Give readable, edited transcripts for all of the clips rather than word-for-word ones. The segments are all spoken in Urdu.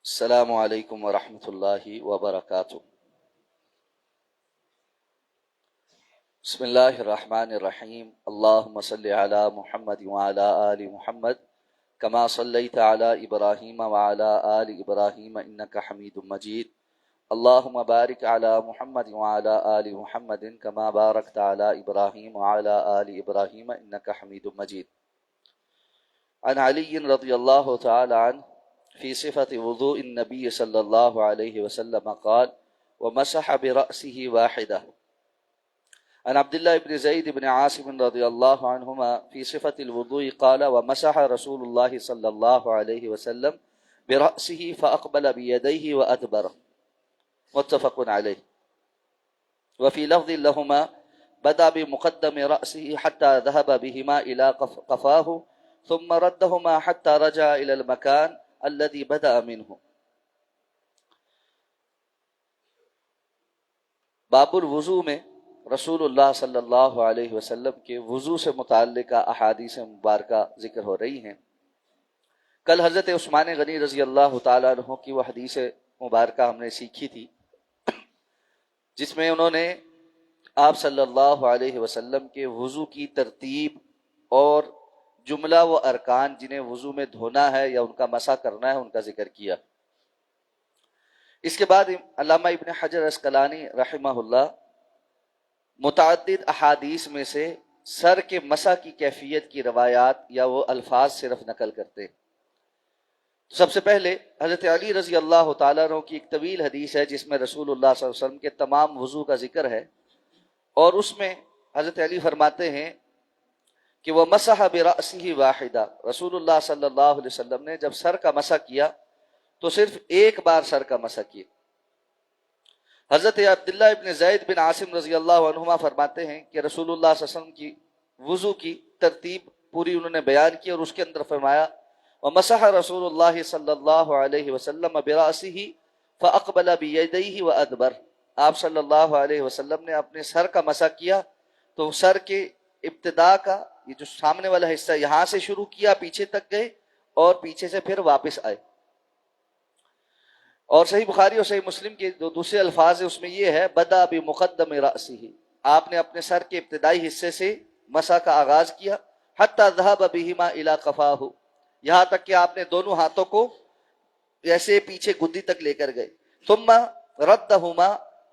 السلام علیکم ورحمۃ اللہ وبرکاتہ۔ بسم اللہ الرحمن الرحیم۔ اللہم صلی علی محمد وعلی آل محمد کما صلیت علی ابراہیم وعلی آل ابراہیم انک حمید مجید۔ اللہم بارک علی محمد وعلی آل محمد کما بارکت علی ابراہیم وعلی آل ابراہیم انک حمید مجید۔ عن علی رضی اللہ تعالی عنہ في صفة وضوء النبي صلى الله عليه وسلم قال ومسح برأسه واحدة۔ عن عبد الله بن زيد بن عاصم رضي الله عنهما في صفة الوضوء قال ومسح رسول الله صلى الله عليه وسلم برأسه فأقبل بيديه وأدبر، متفق عليه۔ وفي لفظ لهما بدأ بمقدم رأسه حتى ذهب بهما إلى قفاه ثم ردهما حتى رجع إلى المكان الذي بدأ منه۔ باب الوضو میں رسول اللہ صلی اللہ علیہ وسلم کے وضو سے متعلقہ احادیث مبارکہ ذکر ہو رہی ہیں۔ کل حضرت عثمان غنی رضی اللہ تعالیٰ عنہ کی وہ حدیث مبارکہ ہم نے سیکھی تھی جس میں انہوں نے آپ صلی اللہ علیہ وسلم کے وضو کی ترتیب اور جملہ و ارکان جنہیں وضو میں دھونا ہے یا ان کا مسح کرنا ہے ان کا ذکر کیا۔ اس کے بعد علامہ ابن حجر عسقلانی رحمہ اللہ متعدد احادیث میں سے سر کے مسح کی کیفیت کی روایات یا وہ الفاظ صرف نقل کرتے۔ سب سے پہلے حضرت علی رضی اللہ تعالیٰ عنہ کی ایک طویل حدیث ہے جس میں رسول اللہ صلی اللہ علیہ وسلم کے تمام وضو کا ذکر ہے، اور اس میں حضرت علی فرماتے ہیں کہ وہ مسح برأسہ واحدہ، رسول اللہ صلی اللہ علیہ وسلم نے جب سر کا مسح کیا تو صرف ایک بار سر کا مسح کیا۔ حضرت عبداللہ ابن زید بن عاصم رضی اللہ عنہما فرماتے ہیں کہ رسول اللہ صلی اللہ علیہ وسلم کی وضو کی ترتیب پوری انہوں نے بیان کی، اور اس کے اندر فرمایا ومسح رسول اللہ صلی اللہ علیہ وسلم برأسہ فاقبل بیدیہ وادبر۔ آپ صلی اللہ علیہ وسلم نے اپنے سر کا مسح کیا تو سر کے ابتدا کا یہ جو سامنے والا حصہ یہاں سے شروع کیا، پیچھے تک گئے اور پیچھے سے پھر واپس آئے۔ اور صحیح بخاری اور صحیح مسلم کے جو دوسرے الفاظ ہیں اس میں یہ ہے بدأ بمقدم رأسہ، آپ نے اپنے سر کے ابتدائی حصے سے مسح کا آغاز کیا، حتی ذهب بہما الی قفاہ، یہاں تک کہ آپ نے دونوں ہاتھوں کو ایسے پیچھے گدی تک لے کر گئے، ثم ردہما،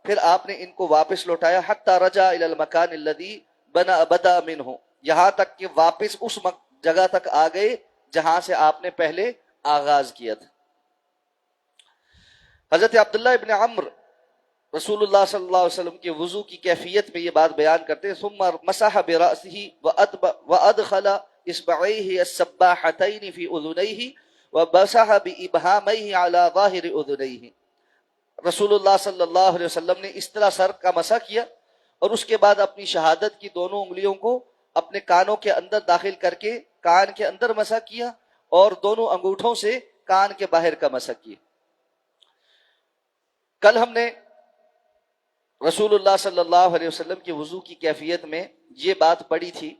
پھر آپ نے ان کو واپس لوٹایا، حتی رجع الی المکان الذی بدأ منہ، یہاں تک کہ واپس اس جگہ تک آ گئے جہاں سے آپ نے پہلے آغاز کیا تھا۔ حضرت عبداللہ ابن عمر رسول اللہ صلی اللہ علیہ وسلم کے وضو کی کیفیت میں یہ بات بیان کرتے ہیں ثم مسح برأسہ وادخل اصبعیہ السباحتین فی اذنیہ ومسح بابہامہ علی ظاہر اذنیہ۔ رسول اللہ صلی اللہ علیہ وسلم نے اس طرح سر کا مسح کیا اور اس کے بعد اپنی شہادت کی دونوں انگلیوں کو اپنے کانوں کے اندر داخل کر کے کان کے اندر مسح کیا اور دونوں انگوٹھوں سے کان کے باہر کا مسح کیا۔ کل ہم نے رسول اللہ صلی اللہ علیہ وسلم کے وضو کی کیفیت میں یہ بات پڑھی تھی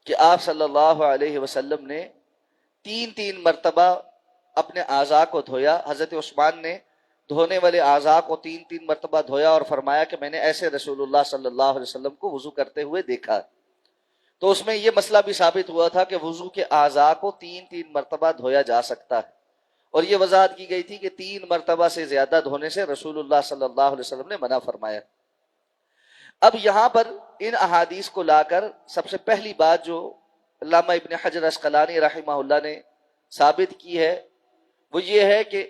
کہ آپ صلی اللہ علیہ وسلم نے تین مرتبہ اپنے اعضاء کو دھویا۔ حضرت عثمان نے دھونے والے اعضاء کو تین مرتبہ دھویا اور فرمایا کہ میں نے ایسے رسول اللہ صلی اللہ علیہ وسلم کو وضو کرتے ہوئے دیکھا۔ تو اس میں یہ مسئلہ بھی ثابت ہوا تھا کہ وضو کے اعضاء کو تین مرتبہ دھویا جا سکتا ہے، اور یہ وضاحت کی گئی تھی کہ 3 مرتبہ سے زیادہ دھونے سے رسول اللہ صلی اللہ علیہ وسلم نے منع فرمایا۔ اب یہاں پر ان احادیث کو لا کر سب سے پہلی بات جو علامہ ابن حجر عسقلانی رحمہ اللہ نے ثابت کی ہے وہ یہ ہے کہ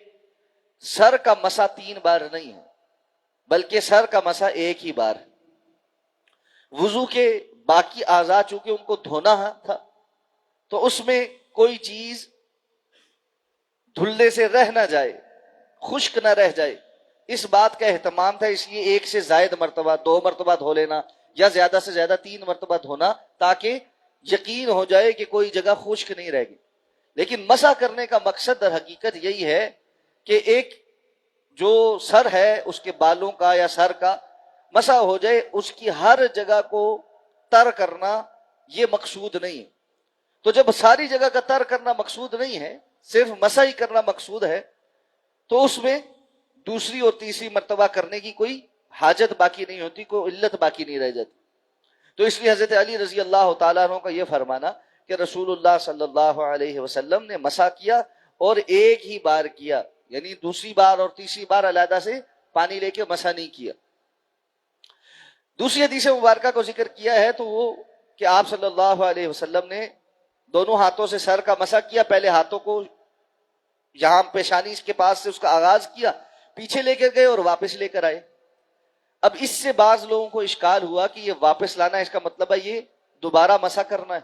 سر کا مسح 3 بار نہیں ہے بلکہ سر کا مسح ایک ہی بار ہے۔ وضو کے باقی اعضاء چونکہ ان کو دھونا تھا تو اس میں کوئی چیز دھلنے سے رہ نہ جائے، خشک نہ رہ جائے، اس بات کا اہتمام تھا، اس لیے 1 سے زائد مرتبہ 2 مرتبہ دھو لینا یا زیادہ سے زیادہ 3 مرتبہ دھونا تاکہ یقین ہو جائے کہ کوئی جگہ خشک نہیں رہ گی۔ لیکن مسح کرنے کا مقصد در حقیقت یہی ہے کہ ایک جو سر ہے اس کے بالوں کا یا سر کا مسح ہو جائے، اس کی ہر جگہ کو تر کرنا یہ مقصود نہیں۔ تو جب ساری جگہ کا تر کرنا مقصود نہیں ہے، صرف مسح ہی کرنا مقصود ہے، تو اس میں دوسری اور تیسری مرتبہ کرنے کی کوئی حاجت باقی نہیں ہوتی، کوئی علت باقی نہیں رہ جاتی. تو اس لیے حضرت علی رضی اللہ تعالیٰ عنہ کا یہ فرمانا کہ رسول اللہ صلی اللہ علیہ وسلم نے مسح کیا اور ایک ہی بار کیا، یعنی دوسری بار اور تیسری بار علیحدہ سے پانی لے کے مسح نہیں کیا. دوسری حدیث مبارکہ کو ذکر کیا ہے تو وہ کہ آپ صلی اللہ علیہ وسلم نے دونوں ہاتھوں سے سر کا مسح کیا. پہلے ہاتھوں کو یہاں پیشانی کے پاس سے اس کا آغاز کیا، پیچھے لے کر گئے اور واپس لے کر آئے. اب اس سے بعض لوگوں کو اشکال ہوا کہ یہ واپس لانا اس کا مطلب ہے یہ دوبارہ مسح کرنا ہے.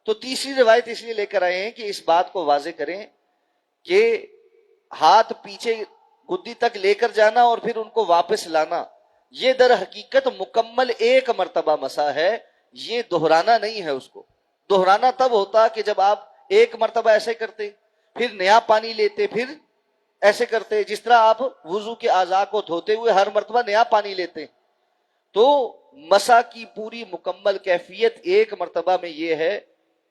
تو تیسری روایت اس لیے لے کر آئے ہیں کہ اس بات کو واضح کریں کہ ہاتھ پیچھے گدی تک لے کر جانا اور پھر ان کو واپس لانا، یہ در حقیقت مکمل ایک مرتبہ مسح ہے، یہ دہرانا نہیں ہے. اس کو دہرانا تب ہوتا کہ جب آپ ایک مرتبہ ایسے کرتے، پھر نیا پانی لیتے، پھر ایسے کرتے، جس طرح آپ وضو کے اعضاء کو دھوتے ہوئے ہر مرتبہ نیا پانی لیتے. تو مسح کی پوری مکمل کیفیت ایک مرتبہ میں یہ ہے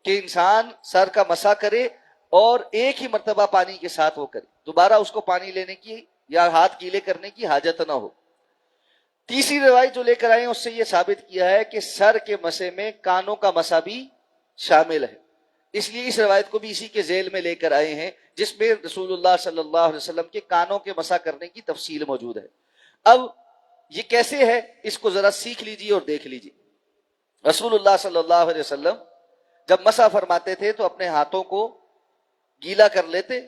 کہ انسان سر کا مسح کرے اور ایک ہی مرتبہ پانی کے ساتھ وہ کرے، دوبارہ اس کو پانی لینے کی یا ہاتھ گیلے کرنے کی حاجت نہ ہو. تیسری روایت جو لے کر آئے ہیں اس سے یہ ثابت کیا ہے کہ سر کے مسح میں کانوں کا مسح بھی شامل ہے. اس لیے اس روایت کو بھی اسی کے ذیل میں لے کر آئے ہیں جس میں رسول اللہ صلی اللہ علیہ وسلم کے کانوں کے مسح کرنے کی تفصیل موجود ہے. اب یہ کیسے ہے اس کو ذرا سیکھ لیجیے اور دیکھ لیجیے. رسول اللہ صلی اللہ علیہ وسلم جب مسح فرماتے تھے تو اپنے ہاتھوں کو گیلا کر لیتے،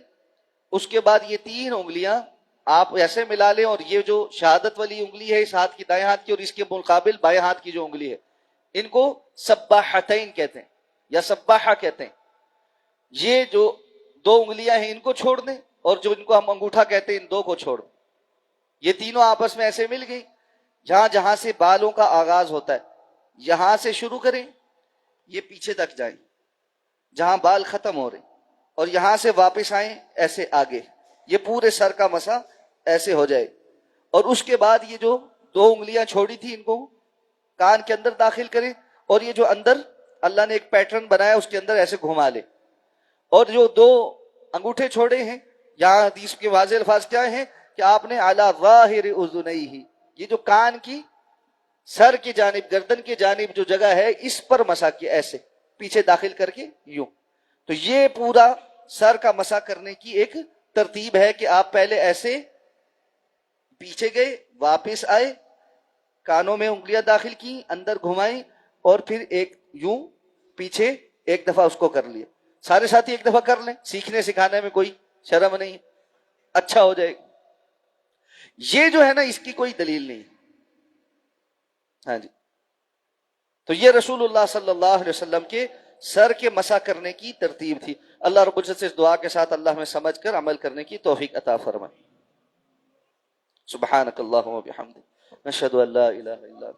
اس کے بعد یہ تین انگلیاں آپ ایسے ملا لیں، اور یہ جو شہادت والی انگلی ہے اس ہاتھ کی دائیں ہاتھ کی اور اس کے مقابل بائیں ہاتھ کی جو انگلی ہے ان کو سباحتین کہتے ہیں یا سباحہ کہتے ہیں. یہ جو دو انگلیاں ہیں ان کو چھوڑ دیں اور جو ان کو ہم انگوٹھا کہتے ہیں ان دو کو چھوڑ دیں. یہ تینوں آپس میں ایسے مل گئی، جہاں جہاں سے بالوں کا آغاز ہوتا ہے یہاں سے شروع کریں، یہ پیچھے تک جائیں جہاں بال ختم ہو رہے، اور یہاں سے واپس آئیں ایسے آگے، یہ پورے سر کا مسح ایسے ہو جائے. اور اس کے بعد یہ جو دو انگلیاں چھوڑی تھی ان کو کان کے اندر داخل کریں، اور یہ جو اندر اللہ نے ایک پیٹرن بنایا اس کے اندر ایسے گھما لے. اور جو دو انگوٹھے چھوڑے ہیں یہاں حدیث کے واضح الفاظ کیا ہیں کہ آپ نے اعلی ظاہر اذنیہ، یہ جو کان کی سر کی جانب گردن کی جانب جو جگہ ہے اس پر مسح کیا، ایسے پیچھے داخل کر کے یوں. تو یہ پورا سر کا مسح کرنے کی ایک ترتیب ہے کہ آپ پہلے ایسے پیچھے گئے، واپس آئے، کانوں میں انگلیاں داخل کی، اندر گھمائیں، اور پھر ایک یوں پیچھے ایک دفعہ اس کو کر لیا. سارے ساتھی ایک دفعہ کر لیں، سیکھنے سکھانے میں کوئی شرم نہیں، اچھا ہو جائے. یہ جو ہے نا اس کی کوئی دلیل نہیں. ہاں جی، تو یہ رسول اللہ صلی اللہ علیہ وسلم کے سر کے مسح کرنے کی ترتیب تھی. اللہ رب العزت سے اس دعا کے ساتھ اللہ ہمیں سمجھ کر عمل کرنے کی توفیق عطا فرمائے. سبحانک اللہم و بحمدک، نشہد ان لا الہ الا انت.